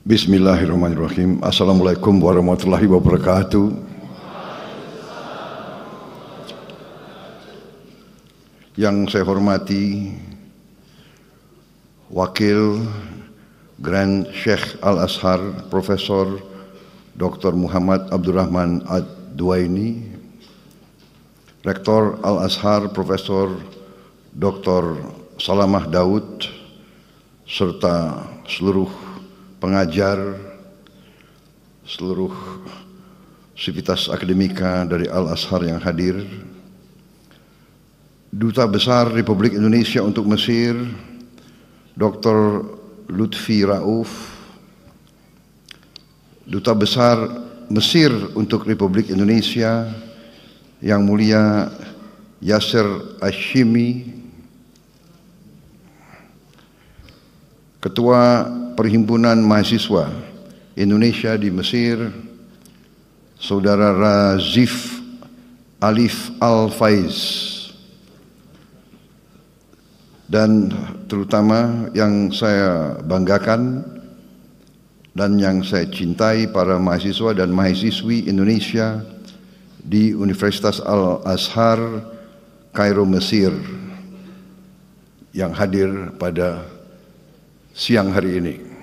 Bismillahirrahmanirrahim. Assalamualaikum warahmatullahi wabarakatuh. Yang saya hormati Wakil Grand Sheikh Al-Azhar Profesor Dr. Muhammad Abdurrahman Ad-Duaini, Rektor Al-Azhar Profesor Dr. Salamah Daud, serta seluruh pengajar, seluruh sivitas akademika dari Al-Azhar yang hadir, Duta Besar Republik Indonesia untuk Mesir, Dr. Lutfi Rauf, Duta Besar Mesir untuk Republik Indonesia, Yang Mulia Yasser Hashimi, Ketua Perhimpunan Mahasiswa Indonesia di Mesir, Saudara Razif Alif Al-Faiz, dan terutama yang saya banggakan dan yang saya cintai, para mahasiswa dan mahasiswi Indonesia di Universitas Al-Azhar Kairo, Mesir, yang hadir pada siang hari ini.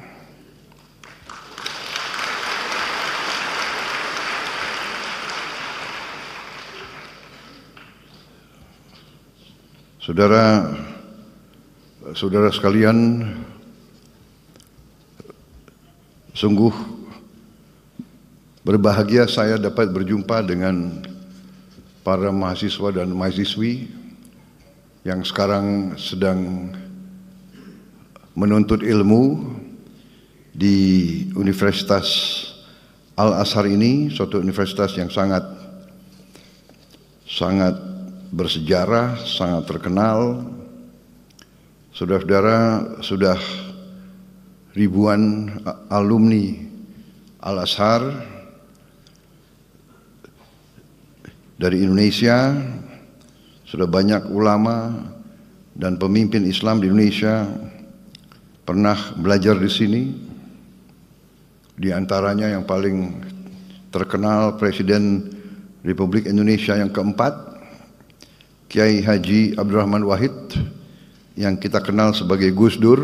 Saudara sekalian, sungguh berbahagia saya dapat berjumpa dengan para mahasiswa dan mahasiswi yang sekarang sedang menuntut ilmu di Universitas Al-Azhar ini, suatu universitas yang sangat bersejarah, sangat terkenal. Saudara-saudara, sudah ribuan alumni Al-Azhar dari Indonesia, sudah banyak ulama dan pemimpin Islam di Indonesia pernah belajar di sini. Di antaranya yang paling terkenal Presiden Republik Indonesia yang keempat, Kiai Haji Abdurrahman Wahid, yang kita kenal sebagai Gus Dur.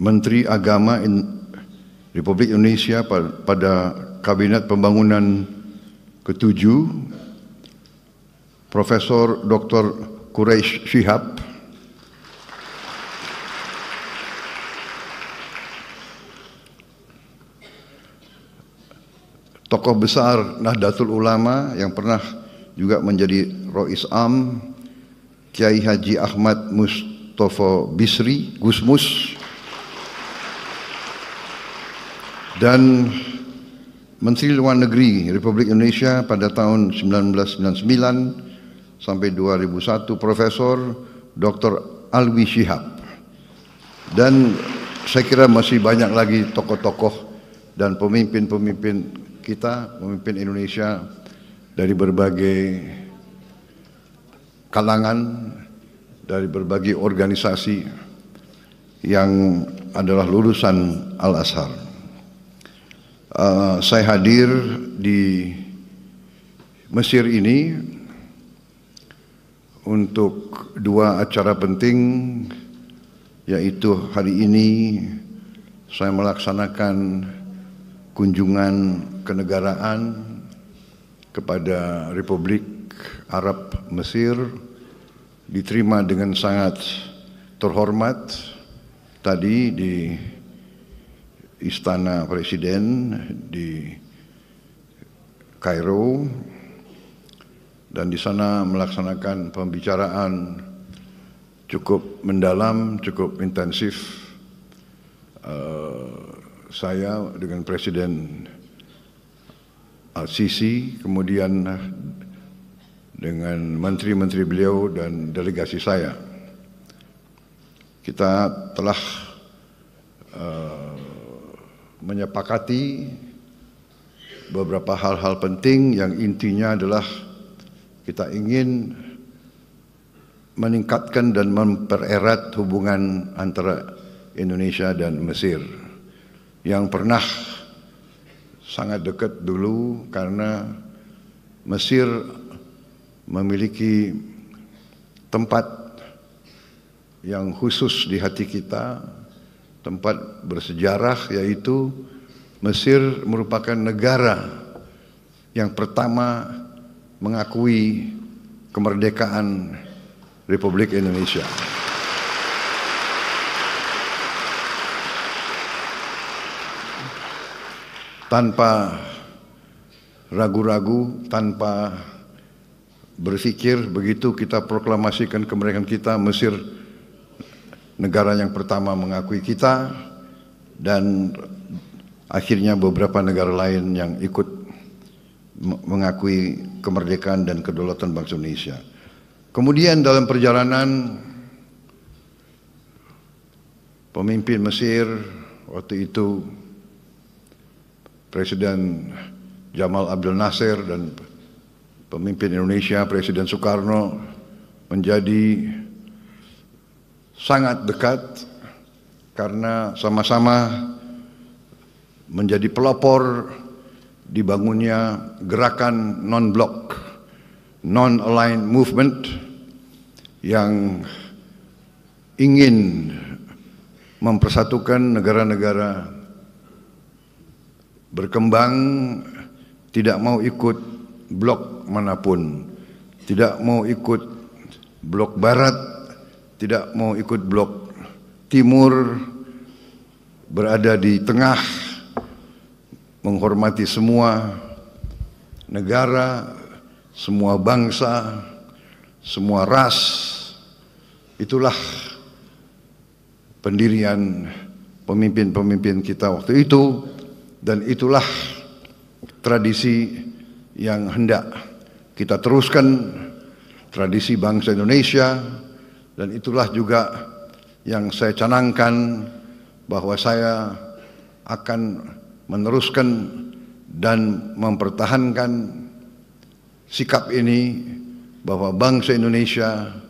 Menteri Agama Republik Indonesia pada Kabinet Pembangunan ke-7, Profesor Dr. Quraish Shihab, tokoh besar Nahdlatul Ulama yang pernah juga menjadi Rois Am, Kiai Haji Ahmad Mustofa Bisri, Gusmus, dan Menteri Luar Negeri Republik Indonesia pada tahun 1999 sampai 2001, Profesor Dr. Alwi Shihab. Dan saya kira masih banyak lagi tokoh-tokoh dan pemimpin-pemimpin kita, pemimpin Indonesia dari berbagai kalangan, dari berbagai organisasi yang adalah lulusan Al-Azhar. Saya hadir di Mesir ini untuk dua acara penting, yaitu hari ini saya melaksanakan kunjungan kenegaraan kepada Republik Arab Mesir, diterima dengan sangat terhormat tadi di Istana Presiden di Kairo, dan di sana melaksanakan pembicaraan cukup mendalam, cukup intensif. Saya dengan Presiden Al-Sisi, kemudian dengan menteri-menteri beliau dan delegasi saya. Kita telah menyepakati beberapa hal-hal penting yang intinya adalah kita ingin meningkatkan dan mempererat hubungan antara Indonesia dan Mesir yang pernah sangat dekat dulu, karena Mesir memiliki tempat yang khusus di hati kita, tempat bersejarah, yaitu Mesir merupakan negara yang pertama mengakui kemerdekaan Republik Indonesia. Tanpa ragu-ragu, tanpa berpikir, begitu kita proklamasikan kemerdekaan kita, Mesir negara yang pertama mengakui kita, dan akhirnya beberapa negara lain yang ikut mengakui kemerdekaan dan kedaulatan bangsa Indonesia. Kemudian dalam perjalanan, pemimpin Mesir waktu itu Presiden Jamal Abdel Nasser dan pemimpin Indonesia Presiden Soekarno menjadi sangat dekat karena sama-sama menjadi pelopor dibangunnya gerakan non-blok, non-aligned movement yang ingin mempersatukan negara-negara berkembang, tidak mau ikut blok manapun, tidak mau ikut blok barat, tidak mau ikut blok timur, berada di tengah, menghormati semua negara, semua bangsa, semua ras. Itulah pendirian pemimpin-pemimpin kita waktu itu, dan itulah tradisi yang hendak kita teruskan, tradisi bangsa Indonesia, dan itulah juga yang saya canangkan bahwa saya akan meneruskan dan mempertahankan sikap ini, bahwa bangsa Indonesia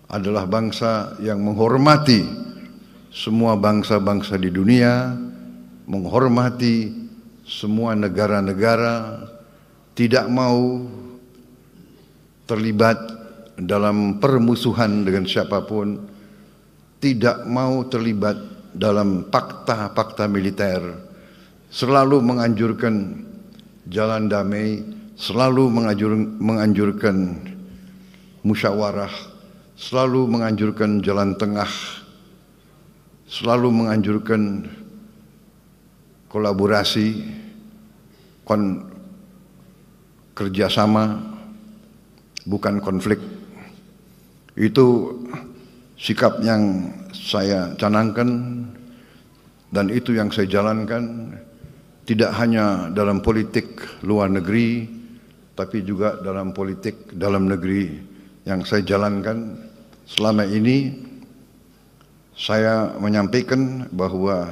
adalah bangsa yang menghormati semua bangsa-bangsa di dunia, menghormati semua negara-negara, tidak mau terlibat dalam permusuhan dengan siapapun, tidak mau terlibat dalam fakta-fakta militer, selalu menganjurkan jalan damai, selalu menganjurkan musyawarah, selalu menganjurkan jalan tengah, selalu menganjurkan kolaborasi, kerjasama, bukan konflik. Itu sikap yang saya canangkan, dan itu yang saya jalankan, tidak hanya dalam politik luar negeri, tapi juga dalam politik dalam negeri yang saya jalankan selama ini. Saya menyampaikan bahwa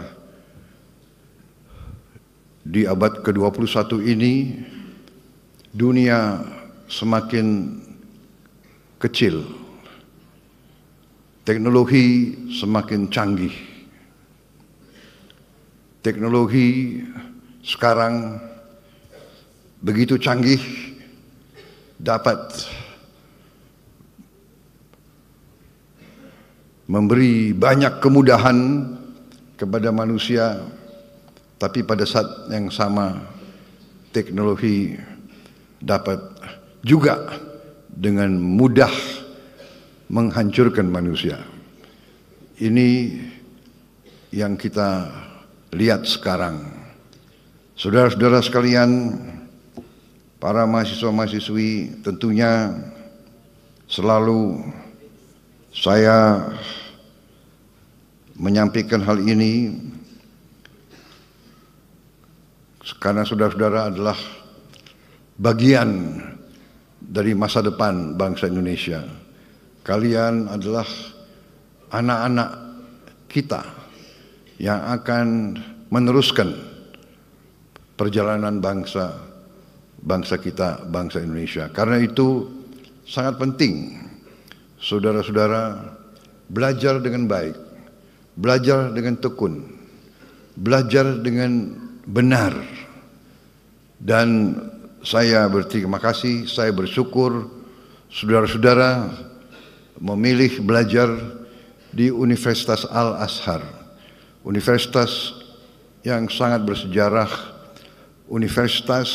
di abad ke-21 ini dunia semakin kecil, teknologi semakin canggih. Teknologi sekarang begitu canggih, dapat memberi banyak kemudahan kepada manusia, tapi pada saat yang sama teknologi dapat juga dengan mudah menghancurkan manusia. Ini yang kita lihat sekarang. Saudara-saudara sekalian, para mahasiswa-mahasiswi, tentunya selalu saya menyampaikan hal ini karena saudara-saudara adalah bagian dari masa depan bangsa Indonesia. Kalian adalah anak-anak kita yang akan meneruskan perjalanan bangsa kita, bangsa Indonesia. Karena itu sangat penting saudara-saudara belajar dengan baik, belajar dengan tekun, belajar dengan benar. Dan saya berterima kasih, saya bersyukur saudara-saudara memilih belajar di Universitas Al-Azhar, universitas yang sangat bersejarah, universitas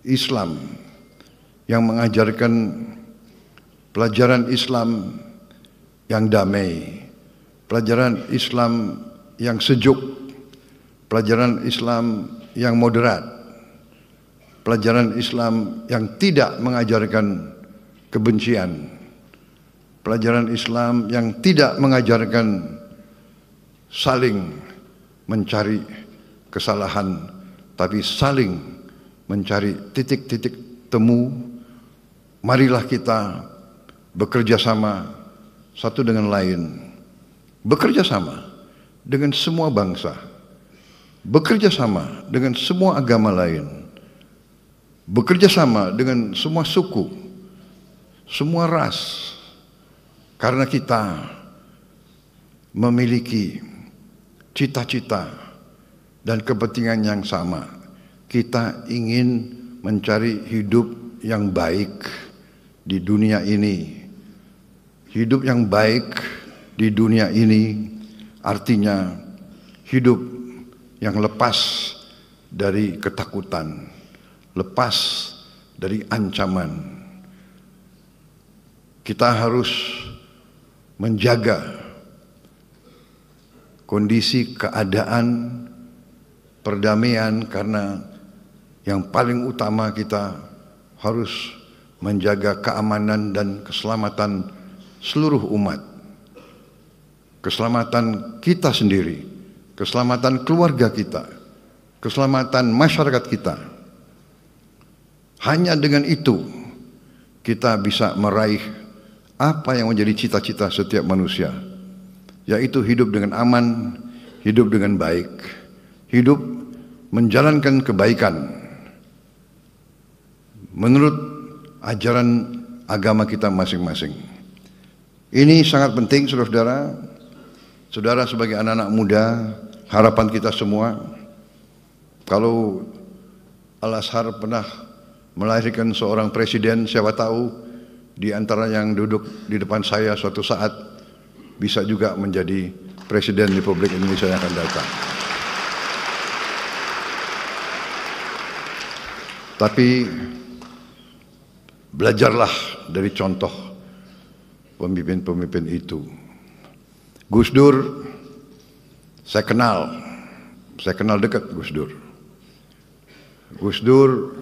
Islam yang mengajarkan pelajaran Islam yang damai, pelajaran Islam yang sejuk, pelajaran Islam yang moderat, pelajaran Islam yang tidak mengajarkan kebencian, pelajaran Islam yang tidak mengajarkan saling mencari kesalahan, tapi saling mencari titik-titik temu. Marilah kita bekerja sama satu dengan lain, bekerja sama dengan semua bangsa, bekerja sama dengan semua agama lain, bekerja sama dengan semua suku, semua ras, karena kita memiliki cita-cita dan kepentingan yang sama. Kita ingin mencari hidup yang baik di dunia ini. Hidup yang baik di dunia ini artinya hidup yang lepas dari ketakutan, lepas dari ancaman. Kita harus menjaga kondisi keadaan perdamaian, karena yang paling utama kita harus menjaga keamanan dan keselamatan seluruh umat, keselamatan kita sendiri, keselamatan keluarga kita, keselamatan masyarakat kita. Hanya dengan itu kita bisa meraih apa yang menjadi cita-cita setiap manusia, yaitu hidup dengan aman, hidup dengan baik, hidup menjalankan kebaikan menurut ajaran agama kita masing-masing. Ini sangat penting, saudara-saudara. Saudara sebagai anak-anak muda, harapan kita semua, kalau Al-Azhar pernah melahirkan seorang presiden, siapa tahu di antara yang duduk di depan saya suatu saat bisa juga menjadi Presiden Republik Indonesia yang akan datang. Tapi belajarlah dari contoh pemimpin-pemimpin itu. Gus Dur, saya kenal dekat Gus Dur. Gus Dur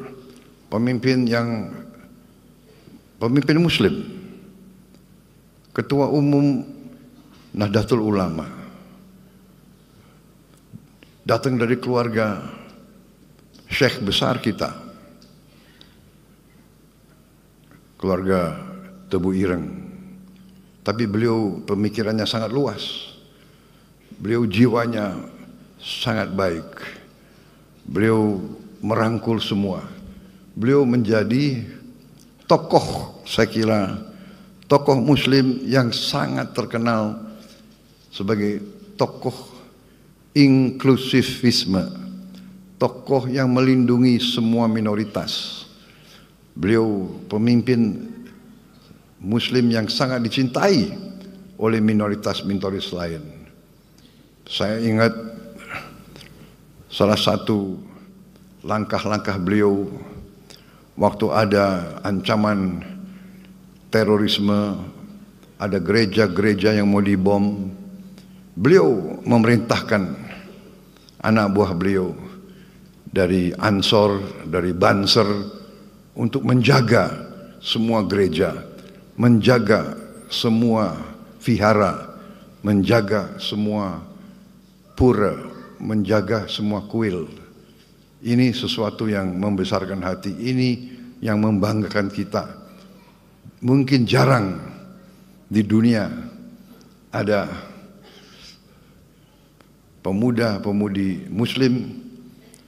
pemimpin Muslim, Ketua Umum Nahdlatul Ulama, datang dari keluarga syekh besar kita, keluarga Tebu Ireng. Tapi beliau pemikirannya sangat luas, beliau jiwanya sangat baik, beliau merangkul semua. Beliau menjadi tokoh, saya kira tokoh Muslim yang sangat terkenal sebagai tokoh inklusivisme, tokoh yang melindungi semua minoritas. Beliau pemimpin Muslim yang sangat dicintai oleh minoritas-minoritas lain. Saya ingat salah satu langkah-langkah beliau waktu ada ancaman terorisme, ada gereja-gereja yang mau dibom. Beliau memerintahkan anak buah beliau dari Ansor, dari Banser untuk menjaga semua gereja, menjaga semua vihara, menjaga semua pura, menjaga semua kuil. Ini sesuatu yang membesarkan hati, ini yang membanggakan kita. Mungkin jarang di dunia ada pemuda-pemudi Muslim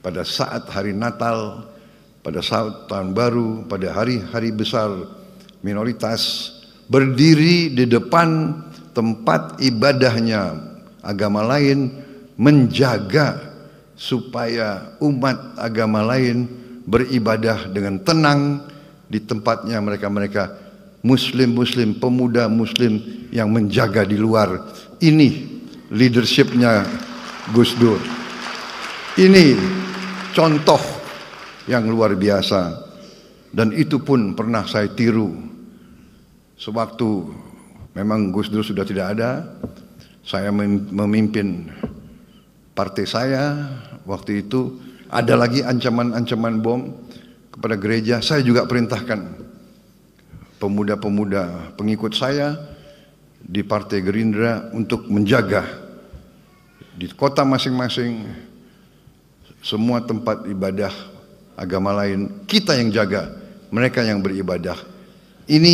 pada saat hari Natal, pada saat Tahun Baru, pada hari-hari besar minoritas berdiri di depan tempat ibadahnya agama lain, menjaga supaya umat agama lain beribadah dengan tenang di tempatnya mereka Muslim-Muslim, pemuda Muslim yang menjaga di luar. Ini leadershipnya Gus Dur. Ini contoh yang luar biasa, dan itu pun pernah saya tiru. Sewaktu memang Gus Dur sudah tidak ada, saya memimpin partai saya. Waktu itu ada lagi ancaman-ancaman bom kepada gereja. Saya juga perintahkan pemuda-pemuda pengikut saya di Partai Gerindra untuk menjaga di kota masing-masing semua tempat ibadah agama lain. Kita yang jaga, mereka yang beribadah. Ini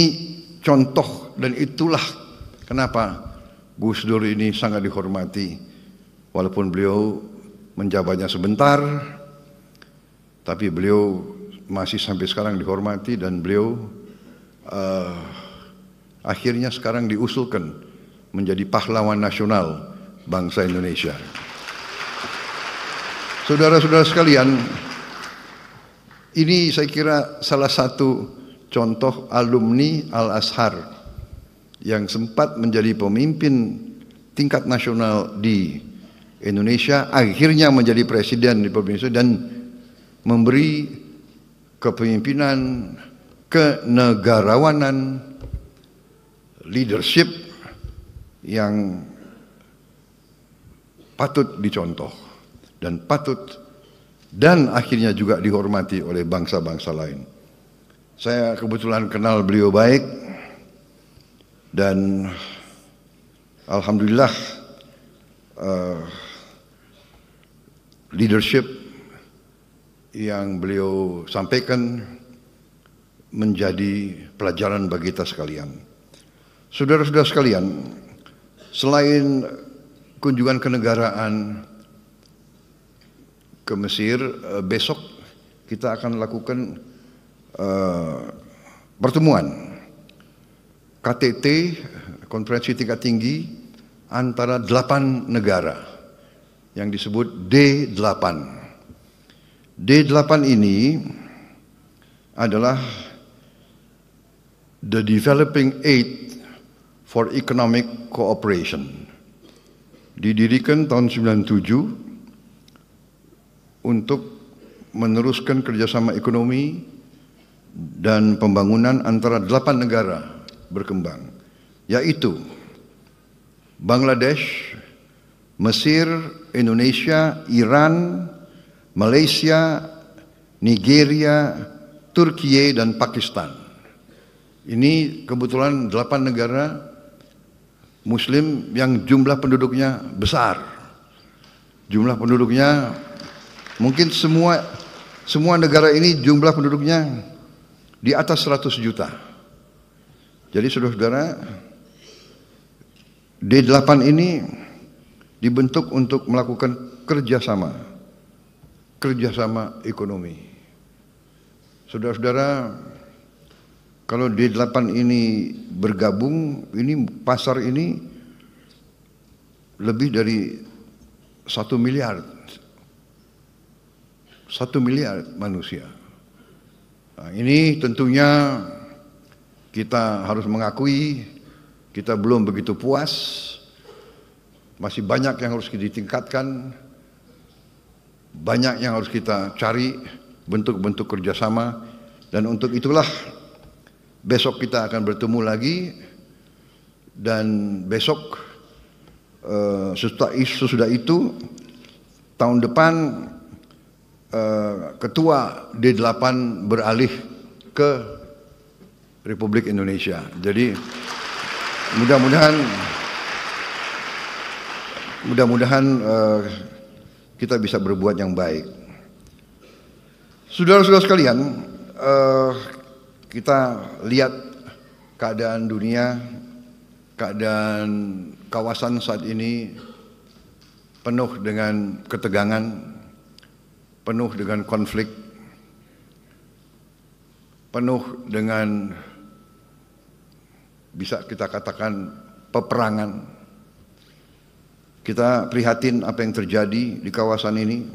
contoh, dan itulah kenapa Gus Dur ini sangat dihormati. Walaupun beliau menjabatnya sebentar, tapi beliau masih sampai sekarang dihormati, dan beliau akhirnya sekarang diusulkan menjadi pahlawan nasional bangsa Indonesia. Saudara-saudara sekalian, ini saya kira salah satu contoh alumni Al-Azhar yang sempat menjadi pemimpin tingkat nasional di Indonesia, akhirnya menjadi presiden di Indonesia dan memberi kepemimpinan, kenegarawanan, leadership yang patut dicontoh dan dan akhirnya juga dihormati oleh bangsa-bangsa lain. Saya kebetulan kenal beliau baik, dan alhamdulillah leadership yang beliau sampaikan menjadi pelajaran bagi kita sekalian. Saudara-saudara sekalian, selain kunjungan kenegaraan ke Mesir, besok kita akan lakukan pertemuan KTT, konferensi tingkat tinggi antara 8 negara yang disebut D8. D8 ini adalah the Developing Aid for Economic Cooperation. Didirikan tahun 97 untuk meneruskan kerjasama ekonomi dan pembangunan antara 8 negara berkembang, yaitu Bangladesh, Mesir, Indonesia, Iran, Malaysia, Nigeria, Turki, dan Pakistan. Ini kebetulan 8 negara Muslim yang jumlah penduduknya besar. Jumlah penduduknya mungkin semua negara ini jumlah penduduknya di atas 100 juta. Jadi saudara-saudara, D8 ini dibentuk untuk melakukan kerjasama ekonomi. Saudara-saudara, kalau D8 ini bergabung, ini pasar ini lebih dari 1 miliar. 1 miliar manusia. Nah, ini tentunya kita harus mengakui kita belum begitu puas. Masih banyak yang harus ditingkatkan. Banyak yang harus kita cari bentuk-bentuk kerjasama. Dan untuk itulah besok kita akan bertemu lagi. Dan besok sesudah itu tahun depan ketua D8 beralih ke Republik Indonesia. Jadi mudah-mudahan kita bisa berbuat yang baik. Saudara-saudara sekalian, kita lihat keadaan dunia, keadaan kawasan saat ini penuh dengan ketegangan, penuh dengan konflik, penuh dengan bisa kita katakan peperangan. Kita prihatin apa yang terjadi di kawasan ini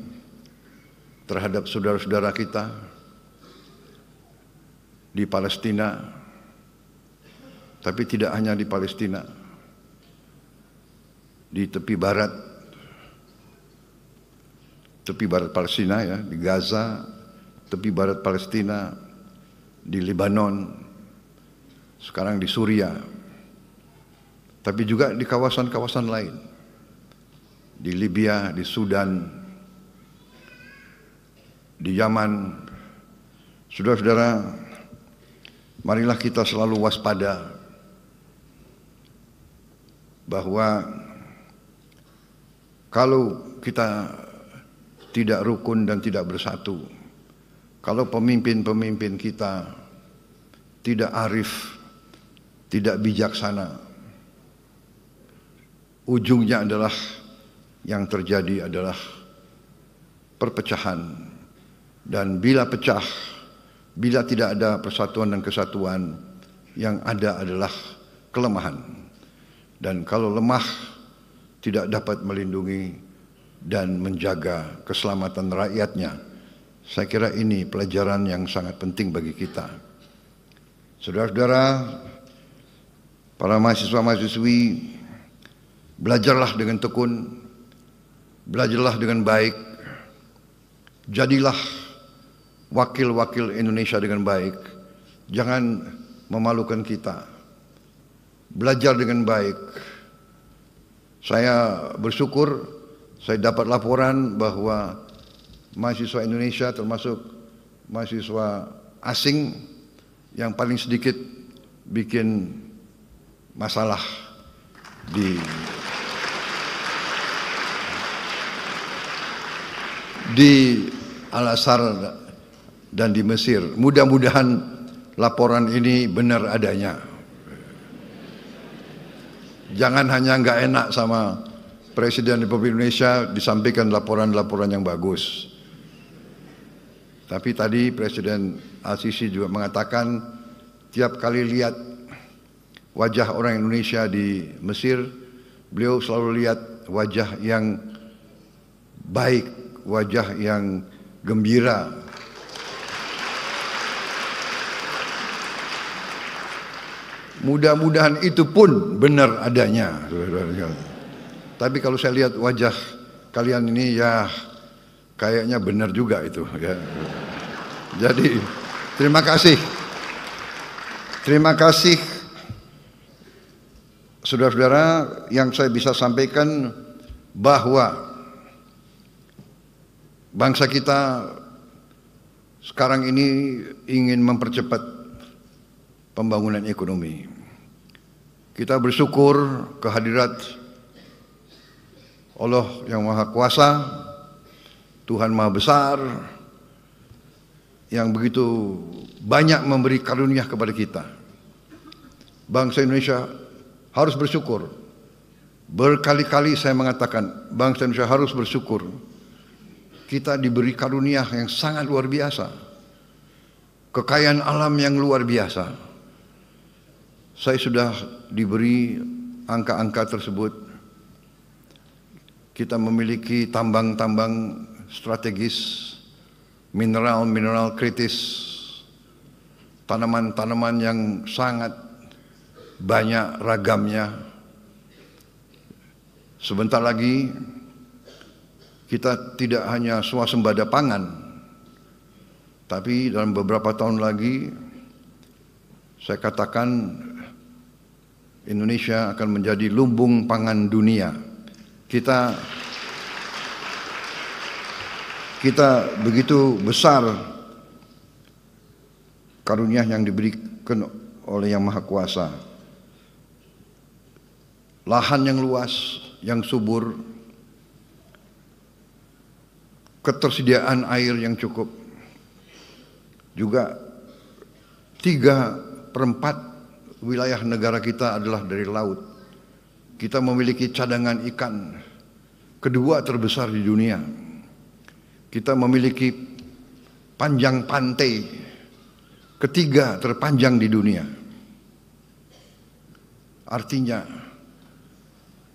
terhadap saudara-saudara kita di Palestina, tapi tidak hanya di Palestina, di tepi barat Palestina ya, di Gaza, tepi barat Palestina, di Lebanon, sekarang di Suria, tapi juga di kawasan-kawasan lain, di Libya, di Sudan, di Yaman. Saudara-saudara, marilah kita selalu waspada bahwa kalau kita tidak rukun dan tidak bersatu, kalau pemimpin-pemimpin kita tidak arif, tidak bijaksana, ujungnya adalah yang terjadi adalah perpecahan. Dan bila pecah, bila tidak ada persatuan dan kesatuan, yang ada adalah kelemahan. Dan kalau lemah, tidak dapat melindungi dan menjaga keselamatan rakyatnya. Saya kira ini pelajaran yang sangat penting bagi kita. Saudara-saudara, para mahasiswa-mahasiswi, belajarlah dengan tekun, belajarlah dengan baik, jadilah wakil-wakil Indonesia dengan baik, jangan memalukan kita, belajar dengan baik. Saya bersyukur saya dapat laporan bahwa mahasiswa Indonesia termasuk mahasiswa asing yang paling sedikit bikin masalah di Al-Azhar dan di Mesir. Mudah-mudahan laporan ini benar adanya. Jangan hanya nggak enak sama Presiden Republik Indonesia disampaikan laporan-laporan yang bagus. Tapi tadi Presiden Al-Sisi juga mengatakan tiap kali lihat wajah orang Indonesia di Mesir, beliau selalu lihat wajah yang baik, wajah yang gembira. Mudah-mudahan itu pun benar adanya. Tapi kalau saya lihat wajah kalian ini, ya kayaknya benar juga itu ya. Jadi terima kasih saudara-saudara. Yang saya bisa sampaikan bahwa bangsa kita sekarang ini ingin mempercepat pembangunan ekonomi. Kita bersyukur kehadirat Allah yang Maha Kuasa, Tuhan Maha Besar, yang begitu banyak memberi karunia kepada kita. Bangsa Indonesia harus bersyukur. Berkali-kali saya mengatakan, bangsa Indonesia harus bersyukur. Kita diberi karunia yang sangat luar biasa. Kekayaan alam yang luar biasa. Saya sudah diberi angka-angka tersebut. Kita memiliki tambang-tambang strategis, mineral-mineral kritis, tanaman-tanaman yang sangat banyak ragamnya. Sebentar lagi kita tidak hanya swasembada pangan, tapi dalam beberapa tahun lagi saya katakan Indonesia akan menjadi lumbung pangan dunia. Kita begitu besar karunia yang diberikan oleh Yang Maha Kuasa. Lahan yang luas, yang subur, ketersediaan air yang cukup. Juga 3/4 wilayah negara kita adalah dari laut. Kita memiliki cadangan ikan kedua terbesar di dunia. Kita memiliki panjang pantai ketiga terpanjang di dunia. Artinya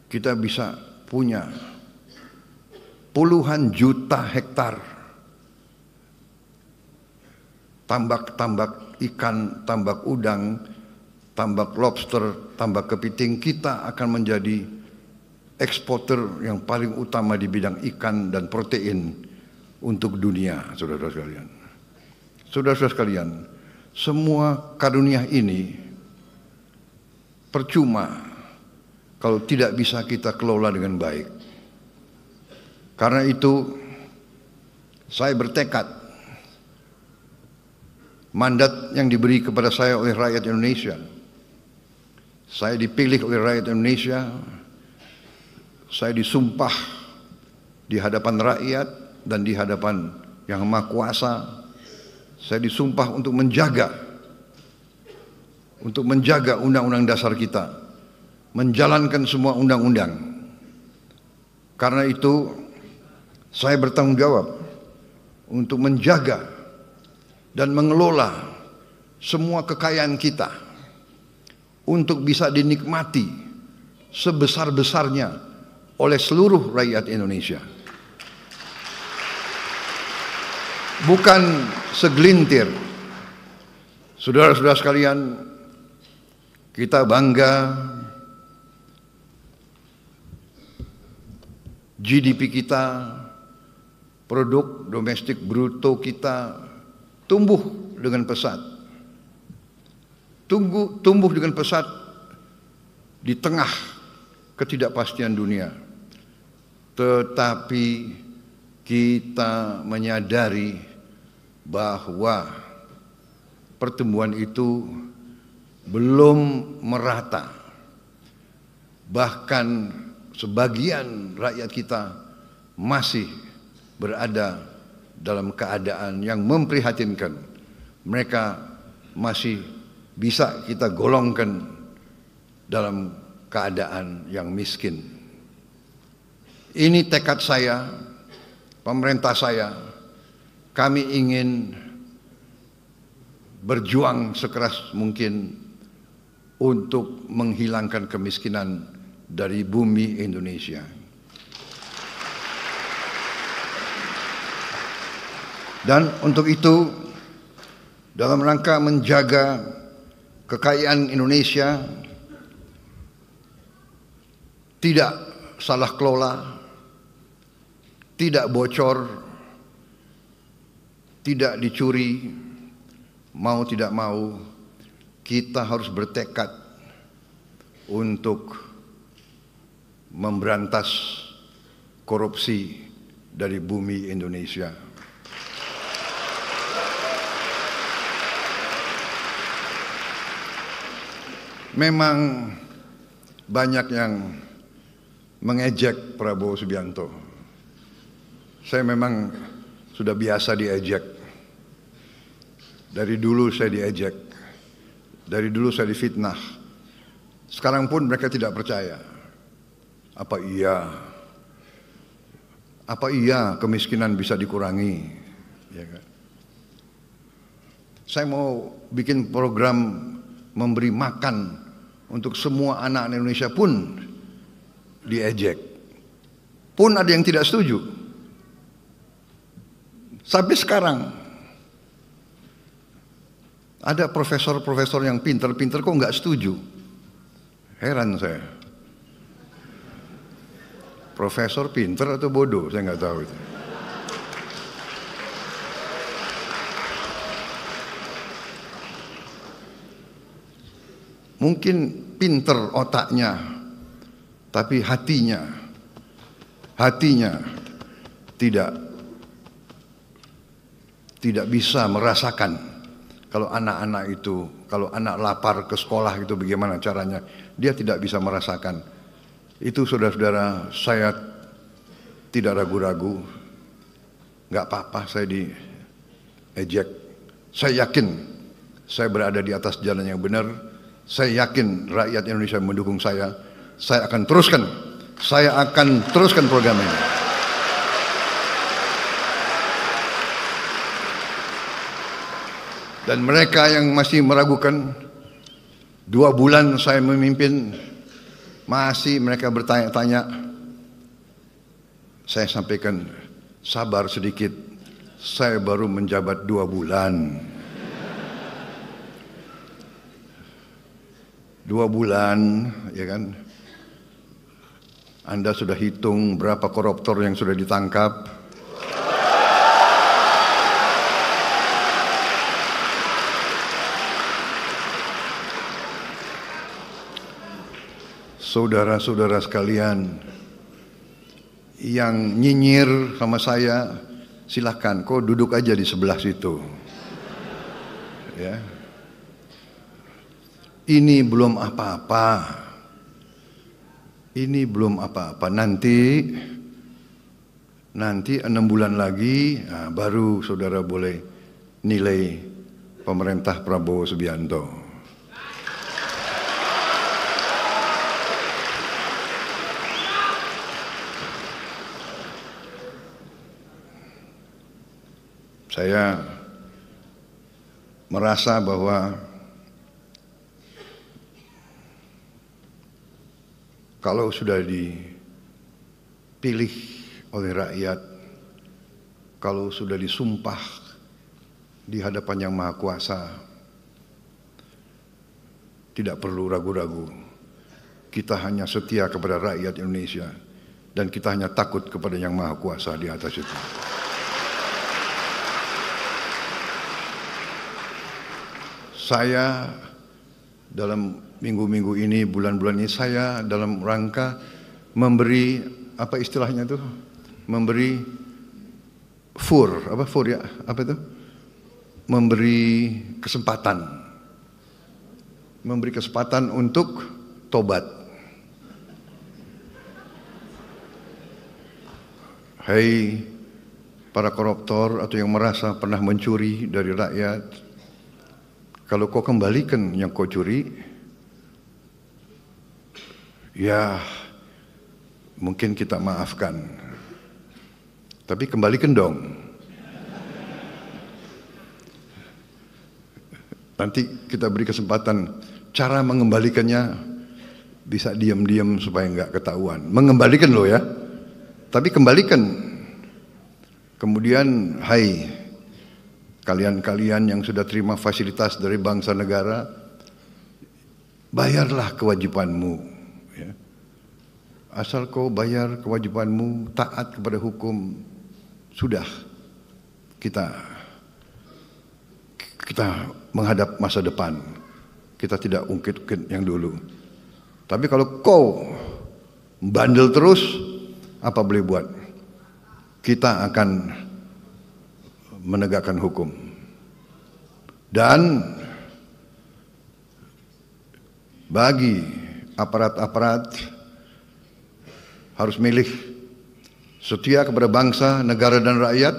kita bisa punya puluhan juta hektar tambak-tambak ikan, tambak udang, tambak lobster, tambak kepiting. Kita akan menjadi eksporter yang paling utama di bidang ikan dan protein untuk dunia, saudara-saudara sekalian. Saudara-saudara sekalian, semua karunia ini percuma kalau tidak bisa kita kelola dengan baik. Karena itu saya bertekad, mandat yang diberi kepada saya oleh rakyat Indonesia, saya dipilih oleh rakyat Indonesia, saya disumpah di hadapan rakyat dan di hadapan Yang Maha Kuasa, saya disumpah untuk menjaga undang-undang dasar kita, menjalankan semua undang-undang. Karena itu saya bertanggung jawab untuk menjaga dan mengelola semua kekayaan kita untuk bisa dinikmati sebesar-besarnya oleh seluruh rakyat Indonesia. Bukan segelintir. Saudara-saudara sekalian, kita bangga GDP kita, produk domestik bruto kita tumbuh dengan pesat. Tumbuh dengan pesat di tengah ketidakpastian dunia. Tetapi kita menyadari bahwa pertumbuhan itu belum merata. Bahkan sebagian rakyat kita masih berada dalam keadaan yang memprihatinkan. Mereka masih bisa kita golongkan dalam keadaan yang miskin. Ini tekad saya, pemerintah saya. Kami ingin berjuang sekeras mungkin untuk menghilangkan kemiskinan dari bumi Indonesia. Dan untuk itu, dalam rangka menjaga kekayaan Indonesia tidak salah kelola, tidak bocor, tidak dicuri, mau tidak mau kita harus bertekad untuk memberantas korupsi dari bumi Indonesia. Memang banyak yang mengejek Prabowo Subianto. Saya memang sudah biasa diejek. Dari dulu saya diejek. Dari dulu saya difitnah. Sekarang pun mereka tidak percaya. Apa iya kemiskinan bisa dikurangi? Ya kan? Saya mau bikin program memberi makan untuk semua anak Indonesia pun diejek. Pun ada yang tidak setuju. Sampai sekarang ada profesor-profesor yang pinter-pinter kok nggak setuju. Heran saya. Profesor pinter atau bodoh, saya nggak tahu itu. Mungkin pinter otaknya, tapi hatinya tidak bisa merasakan kalau anak-anak itu, kalau anak lapar ke sekolah itu bagaimana caranya, dia tidak bisa merasakan. Itu saudara-saudara, saya tidak ragu-ragu, nggak apa-apa saya diejek. Saya yakin saya berada di atas jalan yang benar. Saya yakin rakyat Indonesia mendukung saya. Saya akan teruskan program ini. Dan mereka yang masih meragukan, 2 bulan saya memimpin, masih mereka bertanya-tanya. Saya sampaikan, sabar sedikit, saya baru menjabat 2 bulan. 2 bulan, ya kan? Anda sudah hitung berapa koruptor yang sudah ditangkap? Saudara-saudara sekalian, yang nyinyir sama saya, silahkan, kau duduk aja di sebelah situ. Ya. Ini belum apa-apa. Ini belum apa-apa. Nanti 6 bulan lagi, baru saudara boleh nilai pemerintah Prabowo Subianto. Saya merasa bahwa kalau sudah dipilih oleh rakyat, kalau sudah disumpah di hadapan Yang Maha Kuasa, tidak perlu ragu-ragu. Kita hanya setia kepada rakyat Indonesia dan kita hanya takut kepada Yang Maha Kuasa di atas itu. Saya dalam minggu-minggu ini, bulan-bulan ini, saya dalam rangka memberi, apa istilahnya itu? Memberi memberi kesempatan. Memberi kesempatan untuk tobat. Hai para koruptor atau yang merasa pernah mencuri dari rakyat, kalau kau kembalikan yang kau curi, ya mungkin kita maafkan. Tapi kembalikan dong. Nanti kita beri kesempatan. Cara mengembalikannya bisa diam-diam supaya nggak ketahuan. Mengembalikan loh ya. Tapi kembalikan. Kemudian, hai kalian-kalian yang sudah terima fasilitas dari bangsa negara, bayarlah kewajibanmu. Ya. Asal kau bayar kewajibanmu, taat kepada hukum, sudah kita menghadap masa depan. Kita tidak ungkit-ungkit yang dulu. Tapi kalau kau bandel terus, apa boleh buat? Kita akan menegakkan hukum. Dan bagi aparat-aparat harus milih setia kepada bangsa, negara dan rakyat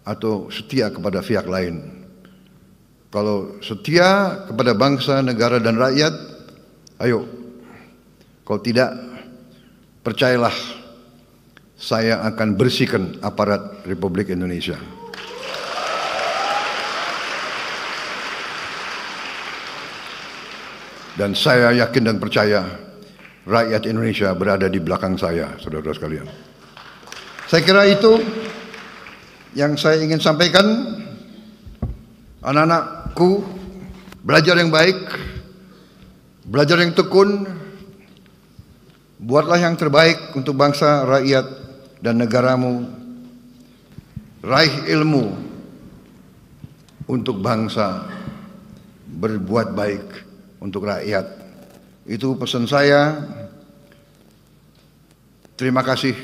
atau setia kepada pihak lain. Kalau setia kepada bangsa, negara dan rakyat, ayo. Kalau tidak, percayalah, saya akan bersihkan aparat Republik Indonesia. Dan saya yakin dan percaya rakyat Indonesia berada di belakang saya, saudara-saudara sekalian. Saya kira itu yang saya ingin sampaikan. Anak-anakku, belajar yang baik, belajar yang tekun, buatlah yang terbaik untuk bangsa, rakyat, dan negaramu. Raih ilmu untuk bangsa, berbuat baik untuk rakyat. Itu pesan saya. Terima kasih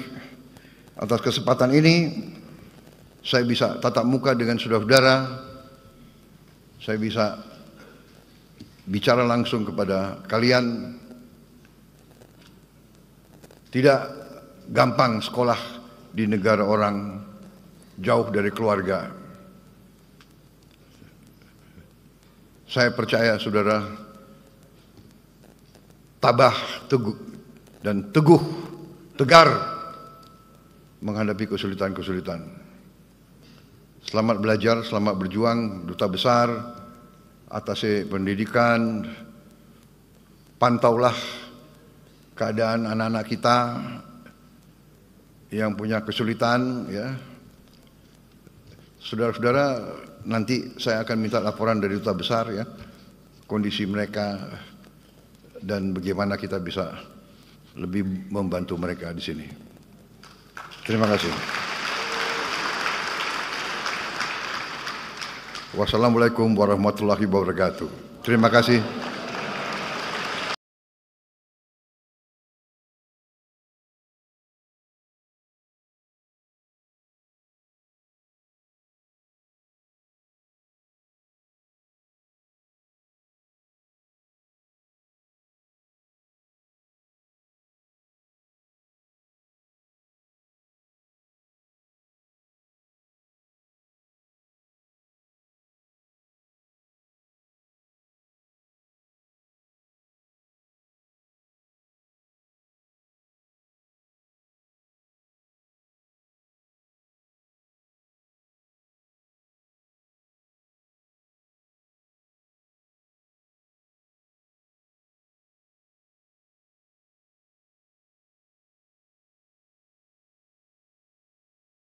atas kesempatan ini. Saya bisa tatap muka dengan saudara-saudara. Saya bisa bicara langsung kepada kalian. Tidak gampang sekolah di negara orang, jauh dari keluarga. Saya percaya saudara tabah, teguh, dan teguh, tegar menghadapi kesulitan-kesulitan. Selamat belajar, selamat berjuang, Duta Besar. atase pendidikan, pantaulah keadaan anak-anak kita yang punya kesulitan, ya. Saudara-saudara, nanti saya akan minta laporan dari Duta Besar, ya, kondisi mereka dan bagaimana kita bisa lebih membantu mereka di sini. Terima kasih. Wassalamualaikum warahmatullahi wabarakatuh. Terima kasih.